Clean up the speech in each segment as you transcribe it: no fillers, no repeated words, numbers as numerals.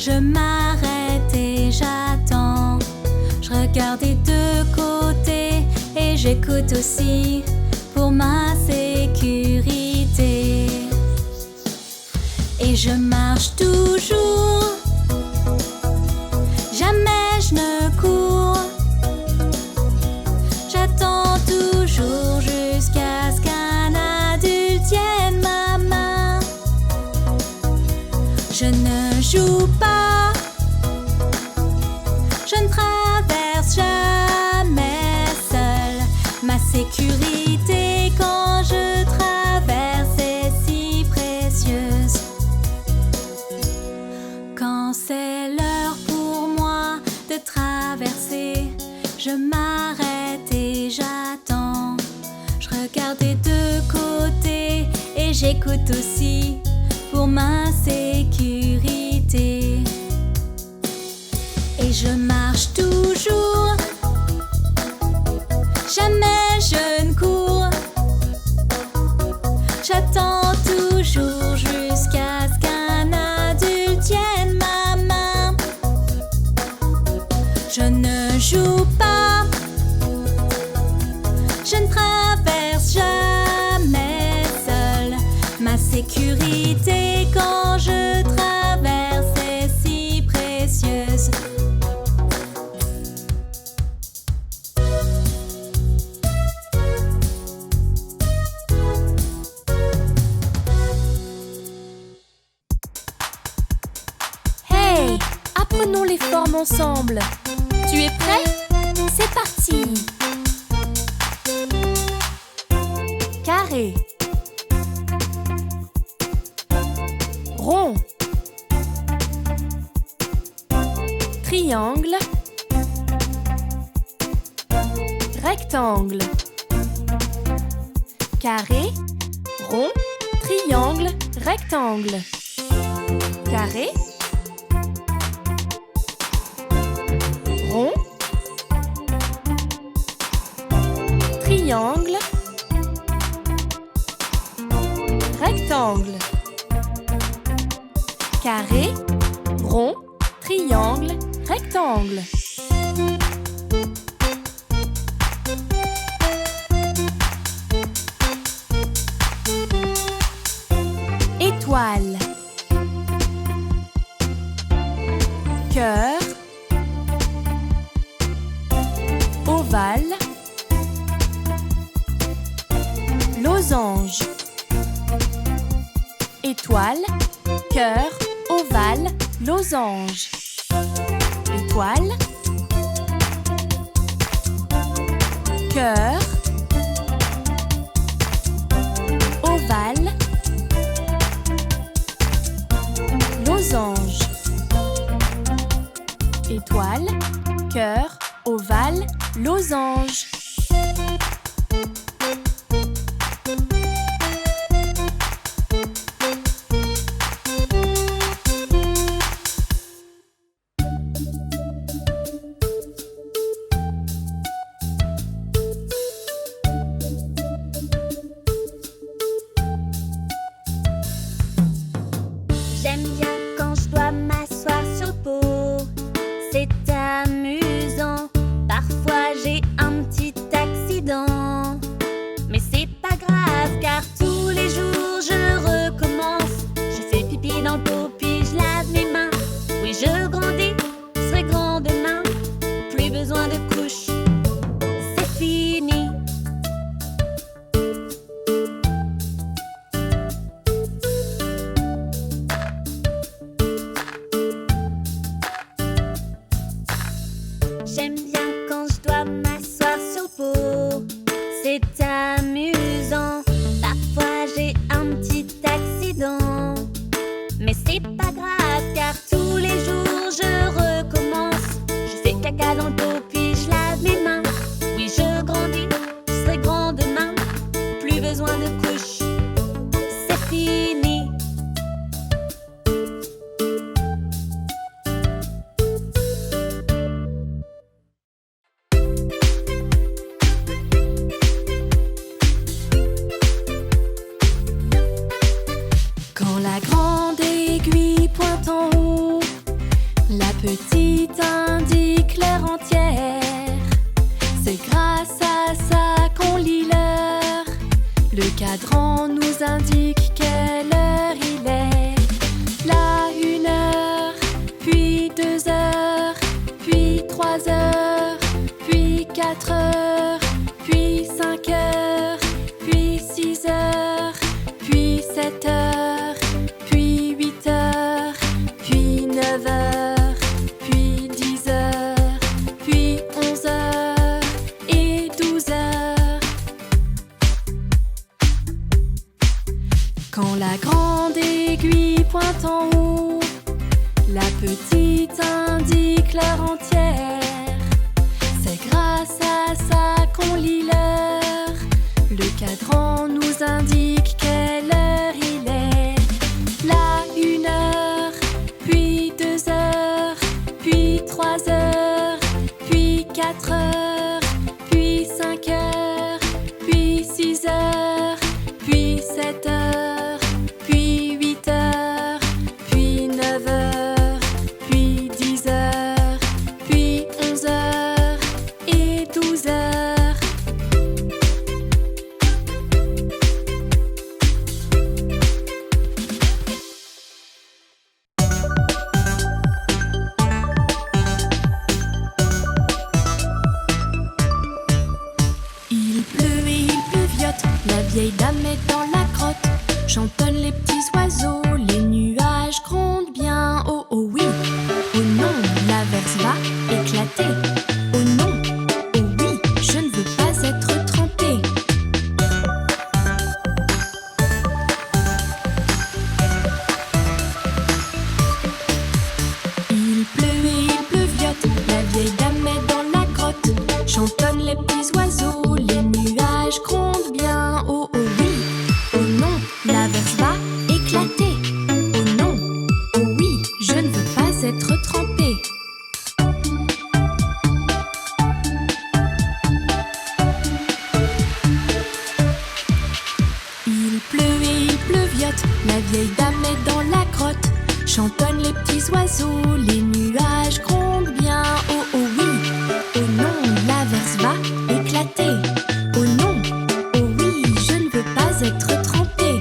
Je m'arrête et j'attends. Je regarde des deux côtés et j'écoute aussi pour ma sécurité. Et je marche toujours, jamais je ne cours. J'attends toujours jusqu'à ce qu'un adulte tienne ma main. Je ne joue pas, je ne traverse jamais seule. Ma sécurité quand je traverse est si précieuse. Quand c'est l'heure pour moi de traverser, je m'arrête et j'attends. Je regarde des deux côtés et j'écoute aussi pour ma sécurité. Et je marche toujours, jamais je ne cours. J'attends toujours jusqu'à ce qu'un adulte tienne ma main. Je ne joue pas, je ne traverse jamais seule. Ma sécurité quand je traverse est si précieuse. Hey, apprenons les formes ensemble. Tu es prêt? C'est parti! Carré, rond, triangle, rectangle. Carré, rond, triangle, rectangle. Carré, rond, triangle, rectangle. Carré, rond, triangle, rectangle. Étoile, cœur, ovale, losange. Étoile, cœur, ovale, losange. Étoile, cœur, ovale, losange. Étoile, cœur, ovale, losange. J'aime bien quand je dois m'asseoir sur le pot. C'est amusant. Parfois j'ai un petit accident. Mais c'est pas grave car tous les jours je recommence. Je fais pipi dans le pot puis je lave mes mains. Oui, je grandis, je serai grand demain. Plus besoin de couches, c'est fini. J'aime bien quand je dois m'asseoir sur le pot. C'est amusant. Parfois j'ai un petit accident. Mais c'est pas grave car tous les jours je recommence. Je fais caca dans le pot puis je lave mes mains. Oui, je grandis, je serai grand demain. Plus besoin de couches, c'est fini. Quand la grande aiguille pointe en haut petite indique l'heure entière. C'est grâce à ça qu'on lit l'heure. Le cadran nous indique quelle heure il est. Là 1 heure, puis 2 heures, puis 3 heures, puis 4 heures, puis 5 heures, puis 6 heures, puis 7 heures, puis 8 heures, puis 9 heures, puis 10 heures, puis 11 heures et 12 heures. Quand la grande aiguille pointe en haut, la petite indique l'heure entière. C'est grâce à ça qu'on lit l'heure. Le cadran nous indique quelle heure il est. Là 1 heure, puis 2 heures, puis 3 heures, puis 4 heures, puis 5 heures, puis 6 heures, puis 7 heures, puis 8 heures, puis 9 heures, puis 10 heures, puis 11 heures et 12 heures. Il pleut et il pleuviote, la vieille dame est dans la grotte. Chantonnent les petits oiseaux, les nuages grondent bien. Oh oh oui, oh non, l'averse va éclater. Oh non, oh oui, je ne veux pas être trempée. Il pleut et il pleuviote, la vieille dame est dans la grotte. Chantonnent les petits oiseaux, les nuages grondent bien. Oh oh oui, oh non, l'averse va éclater. Oh non, oh oui, je ne veux pas être trempée. Il pleut et il pleuviote, la vieille dame est dans la grotte. Chantonnent les petits oiseaux, les nuages grondent bien. Oh oh oui, oh non, l'averse va éclater. Oh non, oh oui, je ne veux pas être trempée.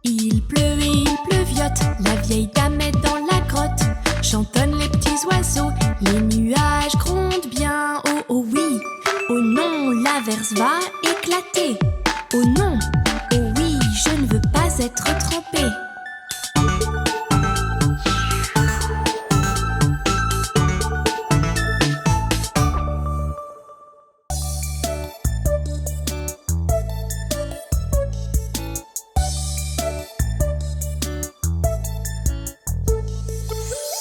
Il pleut et il pleuviote, la vieille dame est dans la grotte. Chantonnent les petits oiseaux, les nuages grondent bien. Oh oh oui, oh non, l'averse va éclater. Oh non, oh oui, je ne veux pas être trempée.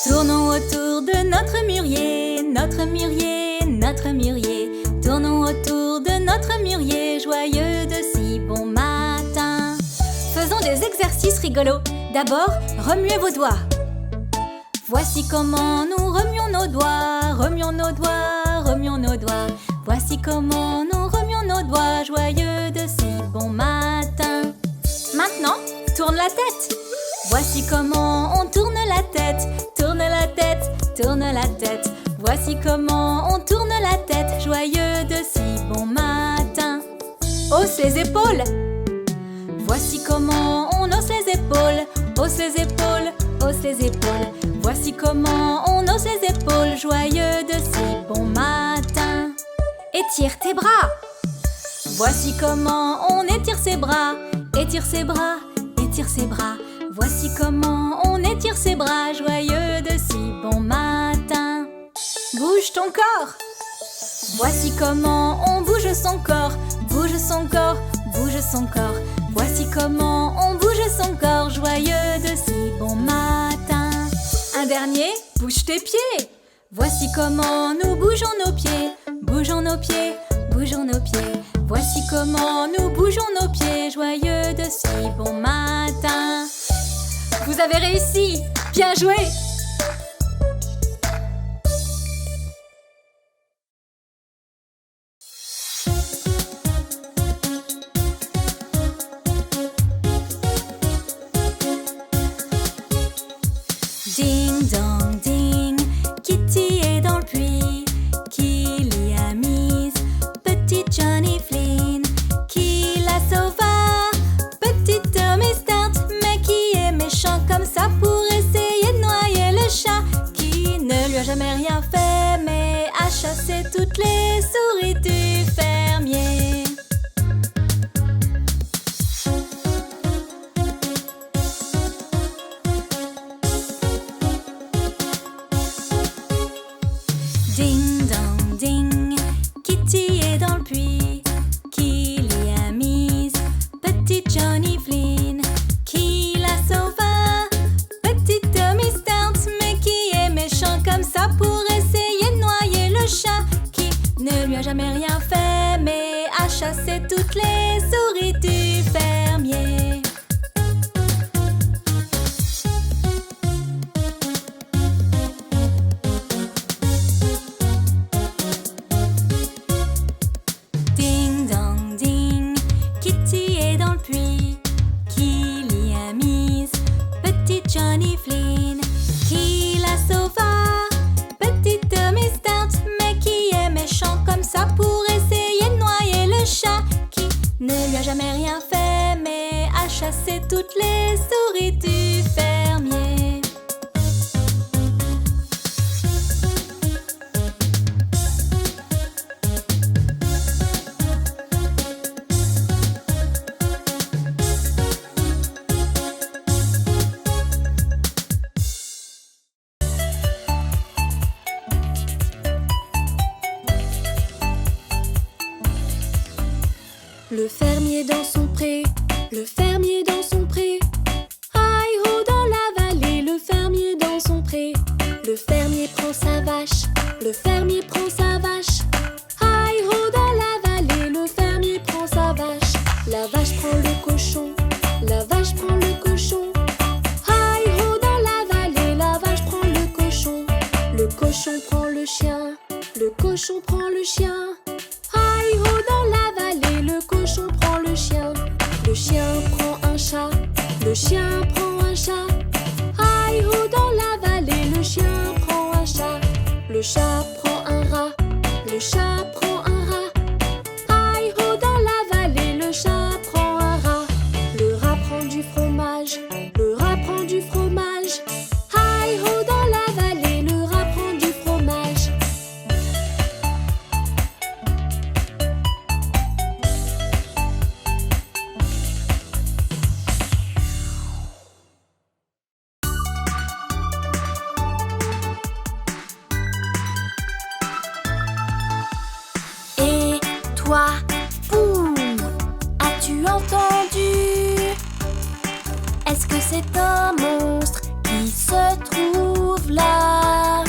Tournons autour de notre mûrier, notre mûrier, notre mûrier. Tournons autour de notre mûrier, joyeux de si bon matin. Faisons des exercices rigolos. D'abord, remuez vos doigts. Voici comment nous remuons nos doigts, remuons nos doigts, remuons nos doigts. Voici comment nous remuons nos doigts, joyeux de si bon matin. Maintenant, tourne la tête. Voici comment on tourne la tête, tourne la tête, tourne la tête. Voici comment on tourne la tête, joyeux de si bon matin. Hausse les épaules. Voici comment on hausse les épaules, hausse les épaules, hausse les épaules. Voici comment on hausse les épaules, joyeux de si bon matin. Étire tes bras. Voici comment on étire ses bras, étire ses bras, étire ses bras. Voici comment on étire ses bras, joyeux de si bon matin. Bouge ton corps. Voici comment on bouge son corps, bouge son corps, bouge son corps. Voici comment on bouge son corps, joyeux de si bon matin. Un dernier, bouge tes pieds. Voici comment nous bougeons nos pieds, bougeons nos pieds, bougeons nos pieds. Voici comment nous bougeons nos pieds, joyeux de si bon matin. Vous avez réussi! Bien joué! Ding dong ding, Kitty est dans le puits. Qui l'y a mise? Petit Johnny Flynn. Qui la sauva? Petite Tommy Start. Mais qui est méchant comme ça pour essayer de noyer le chat? Qui ne lui a jamais rien fait mais a chassé toutes les souris du fermier. Ding dong ding, Kitty est dans le puits. Qui l'y a mise? Petit Johnny Flynn. Qui la sauva? Petite Tommy Start. Mais qui est méchant comme ça pour essayer de noyer le chat? Qui ne lui a jamais rien fait mais a chassé toutes les souris du fermier. Ding dong ding, Kitty est dans le puits. Qui l'y a mise? Petit Johnny Flynn. Qui la sauva? Petite Tommy Start. Mais qui est méchant comme ça pour essayer de noyer le chat? Qui ne lui a jamais rien fait mais a chassé toutes les souris du fermier. Le fermier dans son pré, le fermier dans son pré. Aïe-ho dans la vallée, le fermier dans son pré. Le fermier prend sa vache, le fermier prend sa vache. Aïe-ho dans la vallée, le fermier prend sa vache. La vache prend le cochon, la vache prend le cochon. Aïe-ho dans la vallée, la vache prend le cochon. Le cochon prend le chien, le cochon prend le chien. Aïe-ho dans la vallée, le cochon prend le chien. Le chien prend un chat, le chien prend un chat. Aïe-ho dans la vallée, le chien prend un chat. Le chat prend un rat, le chat prend un rat. Aïe-ho dans la vallée, le chat prend un rat. Le rat prend du fromage, le rat prend du fromage. Aïe-ho dans la vallée, le rat prend du fromage. Et toi, Pou, as-tu entendu? Est-ce que c'est un monstre qui se trouve là?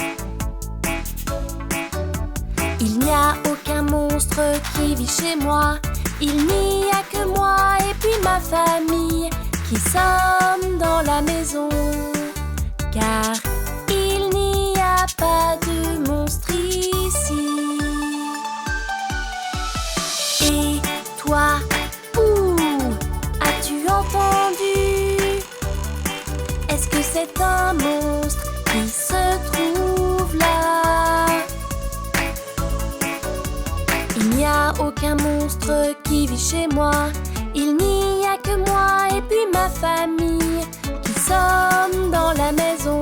Il n'y a aucun monstre qui vit chez moi. Il n'y a que moi et puis ma famille qui sommes dans la maison. Car il n'y a pas de monstre ici. Et toi, Pou, as-tu entendu? Est-ce que c'est un monstre qui se trouve là? Il n'y a aucun monstre qui vit chez moi. Il n'y a que moi et puis ma famille qui sommes dans la maison.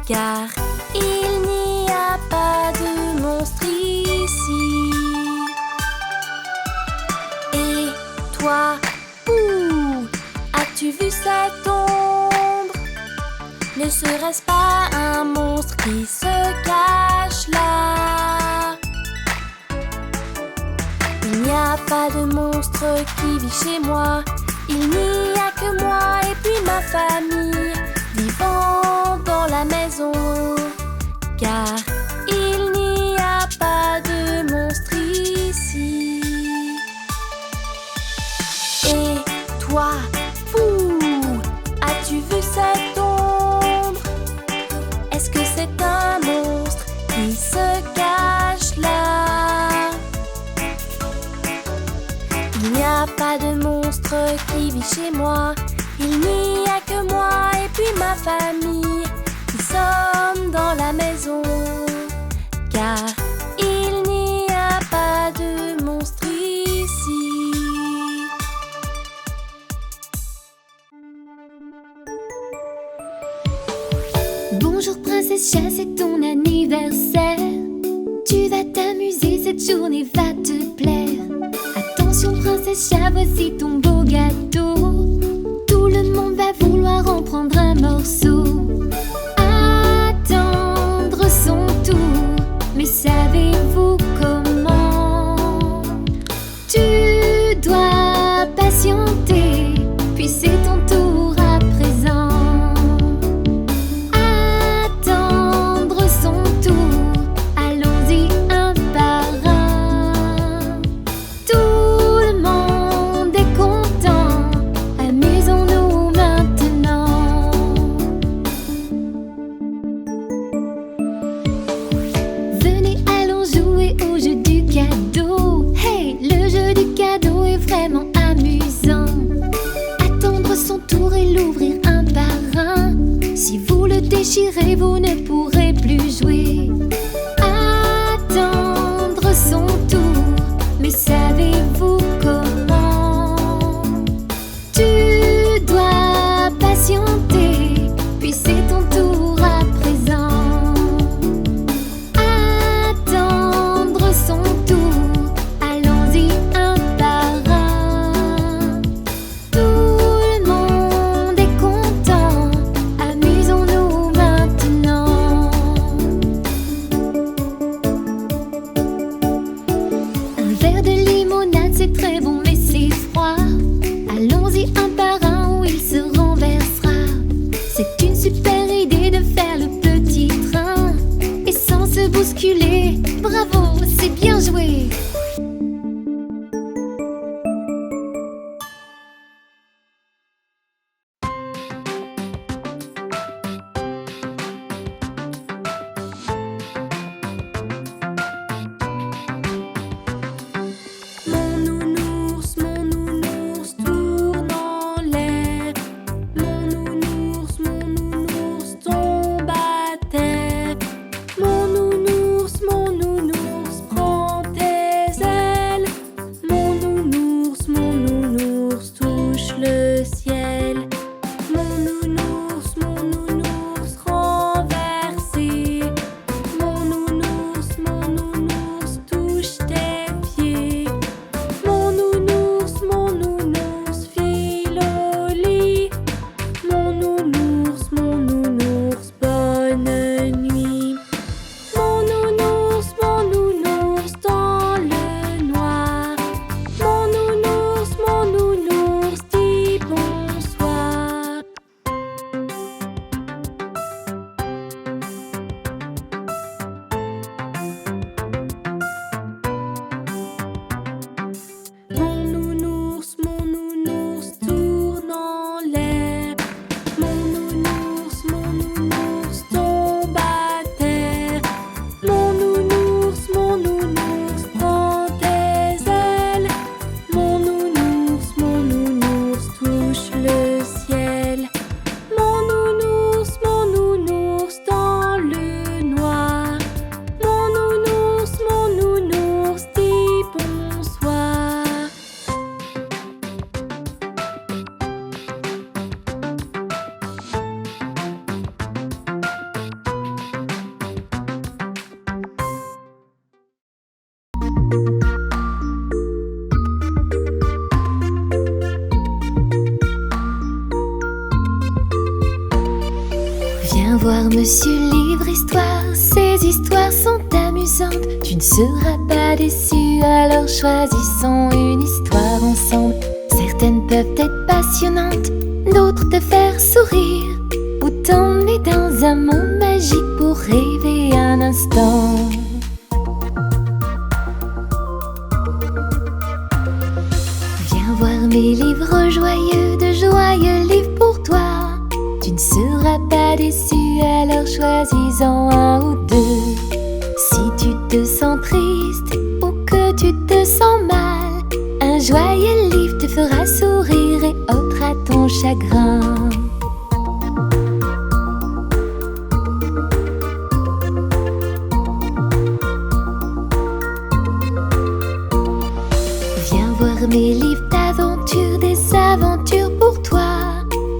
Car il n'y a pas de monstre ici. Et toi, Pou, as-tu vu cette ombre? Ne serait-ce pas un monstre qui se cache là? Il n'y a pas de monstre qui vit chez moi. Il n'y a que moi et puis ma famille vivant dans la maison. Car il n'y a pas de monstre ici. Et toi, Pou, as-tu vu cette ombre? Est-ce que c'est un monstre qui se cache là? Il n'y a pas de monstre qui vit chez moi. Il n'y a que moi et puis ma famille Bonjour princesse chat, c'est ton anniversaire. Tu vas t'amuser, cette journée va te plaire. Attention princesse chat, voici ton beau gâteau. Tout le monde va vouloir en prendre un morceau. Attendre son tour, mais savez-vous comment? Tu dois patienter, puis c'est ton tour à présent. Attendre son tour, allons-y un par un. Tout le monde est content, amusons-nous maintenant. Venez, allons jouer au jeu du cadeau. Hey, le jeu du cadeau est vraiment amusant. Attendre son tour et l'ouvrir un par un. Si vous le déchirez, vous ne pourrez plus jouer. Attendre son tour, mais savez-vous comment? Tu dois patienter, puis c'est ton tour à présent. Attendre son tour, allons-y un par un. Tout le monde est content, amusons-nous maintenant. Un verre de limonade, c'est très bon mais c'est froid. Allons-y un par un ou il se renversera. C'est une super idée de faire le petit train. Et sans se bousculer, bravo, c'est bien joué. Mon nounours tourne en l'air. Mon nounours tombe à terre. Mon nounours prend tes ailes. Mon nounours touche le ciel. Mon nounours renversé. Mon nounours touche tes pieds. Mon nounours file au lit. Mon nounours, bonne nuit. Mon nounours dans le noir. Mon nounours dit bonsoir. Mon nounours tourne en l'air. Mon nounours tombe à terre. Mon nounours prend tes ailes. Mon nounours touche le ciel. Mon nounours dans le noir. Mon nounours dit bonsoir. Viens voir Monsieur Livre Histoire, ces histoires sont amusantes. Tu ne seras pas déçu, alors choisissons une histoire ensemble. Certaines peuvent être passionnantes, d'autres te faire sourire, ou t'emmener dans un monde magique pour rêver un instant. Viens voir mes livres joyeux, de joyeux livres pour toi. Tu ne seras pas déçu, alors choisis-en un ou deux. Si tu te sens triste ou que tu te sens mal, un joyeux livre te fera sourire et ôtera ton chagrin. Viens voir mes livres d'aventures, des aventures pour toi.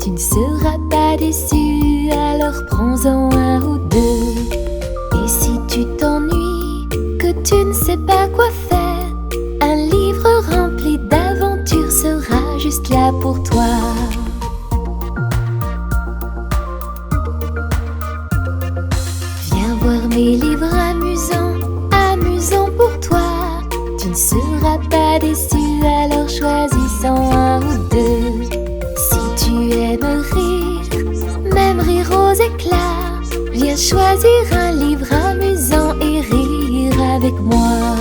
Tu ne seras pas déçu, alors prends sont un ou deux. Et si tu t'ennuies, que tu ne sais pas quoi faire, un livre rempli d'aventures sera juste là pour toi. Viens voir mes livres amusants, amusants pour toi. Tu ne seras pas déçu, alors choisis-en un ou deux. Si tu aimes rire, même rire aux éclats, viens choisir un livre amusant et rire avec moi.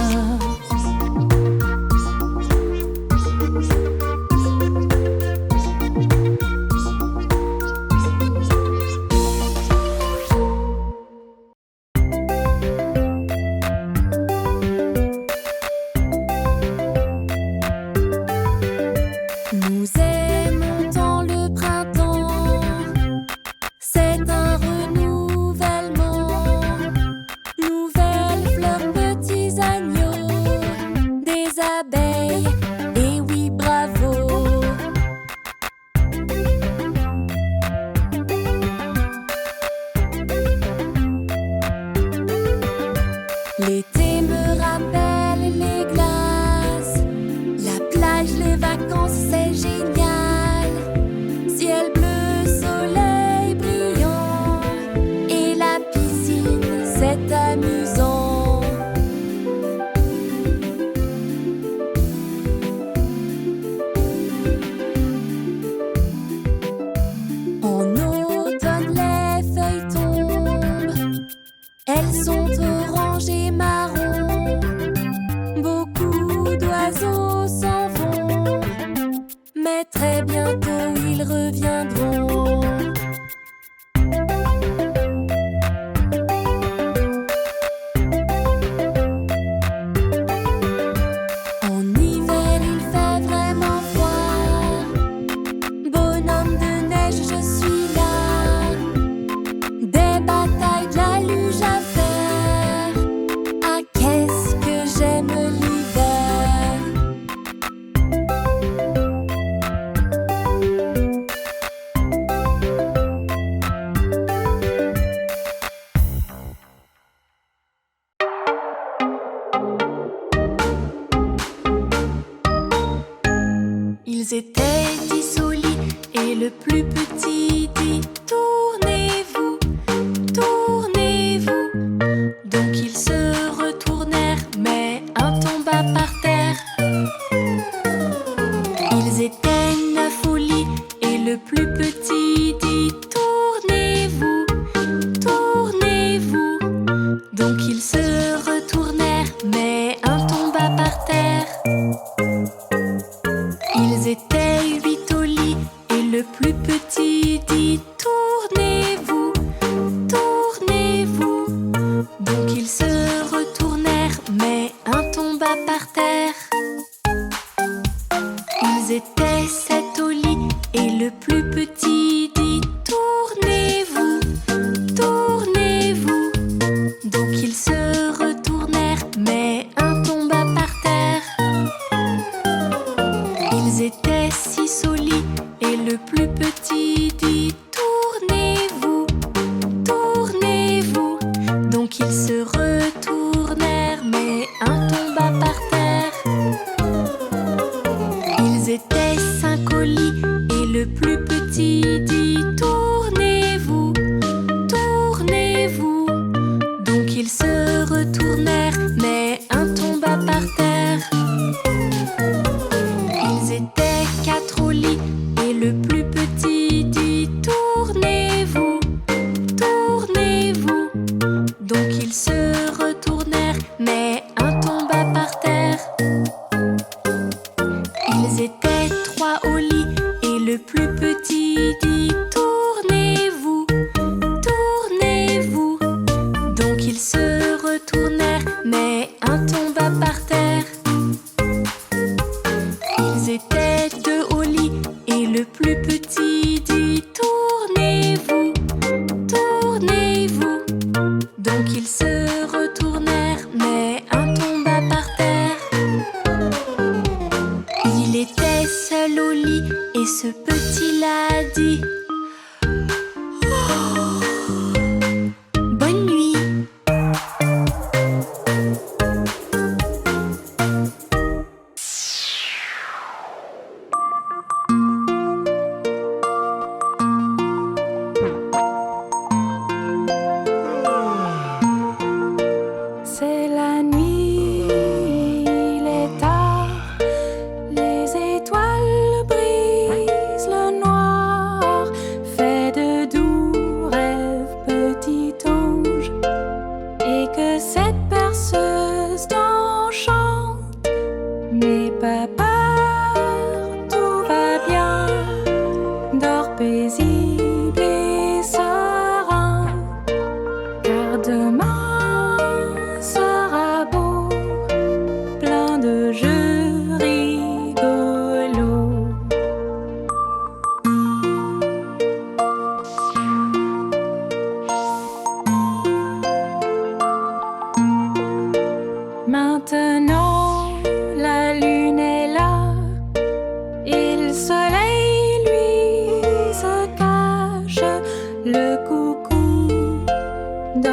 Nous aimons tant le printemps, c'est un renouvellement. Nouvelles fleurs, petits agneaux, des abeilles, et oui bravo. L'été me rappelle les glaces, la plage, les vacances, c'est génial. Ciel bleu, soleil brillant, et la piscine, c'est amusant. En automne, les feuilles tombent, elles sont oranges et marron. Beaucoup d'oiseaux s'en vont, mais très bientôt ils reviendront. En hiver il fait vraiment froid, bonhomme de neige je suis là. Des batailles, de la luge à faire, ah qu'est-ce que j'aime l'hiver. Ils étaient 10 au lit et le plus petit dit tournez-vous, tournez-vous. Donc ils se retournèrent, mais un tomba par terre. Ils étaient 9 au lit et le plus petit dit tournez-vous, tournez-vous. Donc ils se retournèrent, mais un tomba par terre. Ils étaient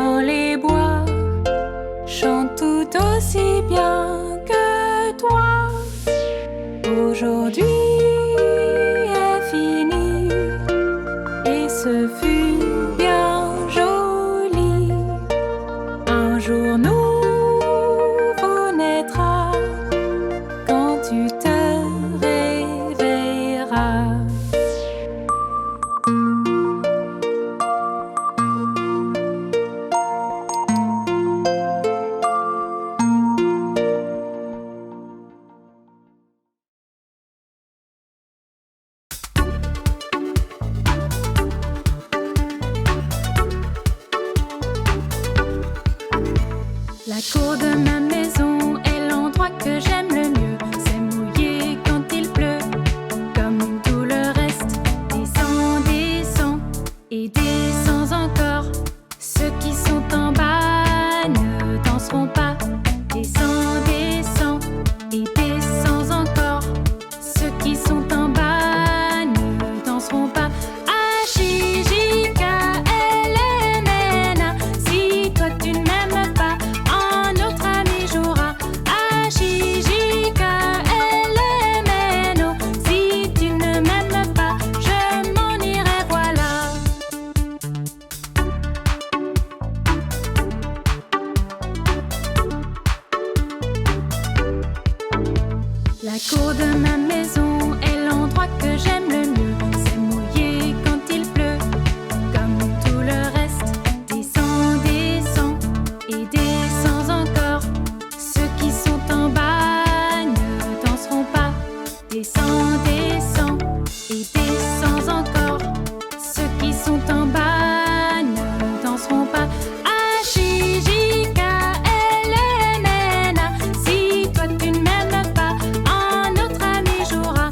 dans les bois chantent tout aussi bien que toi. Aujourd'hui est fini et ce fut bien joli. Un jour nouveau naîtra quand tu te réveilleras. La cour de ma maison est l'endroit que j'aime le mieux. C'est mouillé quand il pleut, comme tout le reste. Descends, descends et descends encore. Ceux qui sont en bas ne danseront pas. Descends, descends et descends encore. Ceux qui sont en bas ne danseront pas. H-I-J-K-L-M-N-A. Si toi tu ne m'aimes pas, un autre ami jouera. H-I-J-K-L-M-N-O. Si tu ne m'aimes pas, je m'en irai, voilà. La cour de ma maison est l'endroit que j'aime le mieux. C'est mouillé quand il pleut, comme tout le reste. Descends, descends et descends encore. Ceux qui sont en bas ne danseront pas. Descends, descends et descends encore. Ceux qui sont en bas ne danseront pas. H-I-J-K-L-M-N-A. Si toi tu ne m'aimes pas, un autre ami jouera.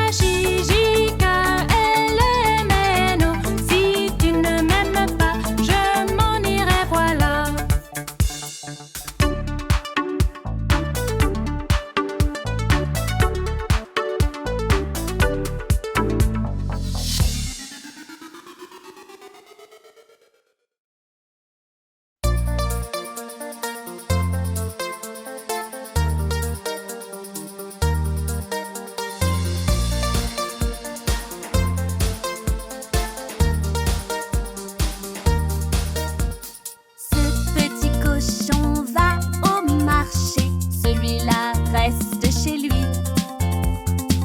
H-I-J-K-L-M-N-O. Si tu ne m'aimes pas, je m'en irai, voilà. Ce petit cochon va au marché, celui-là reste chez lui.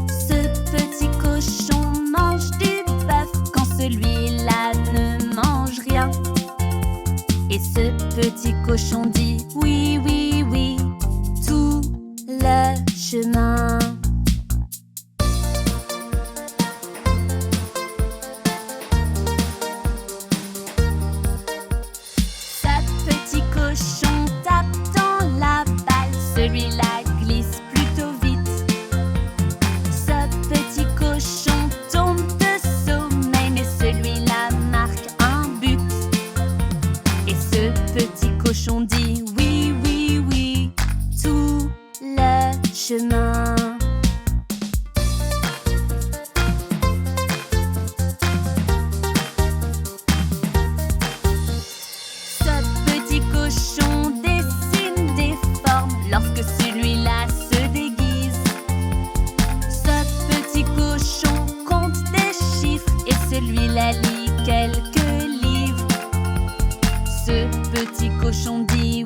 Ce petit cochon mange du bœuf quand celui-là ne mange rien. Et ce petit cochon dit oui, oui, oui, tout le chemin. Ce petit cochon tape dans la balle, celui-là glisse plutôt vite. Ce petit cochon tombe de sommeil, mais celui-là marque un but. Et ce petit cochon dit oui, oui, oui, tout le chemin. Ce petit cochon dessine des formes lorsque celui-là se déguise. Ce petit cochon compte des chiffres et celui-là lit quelques livres. Ce petit cochon dit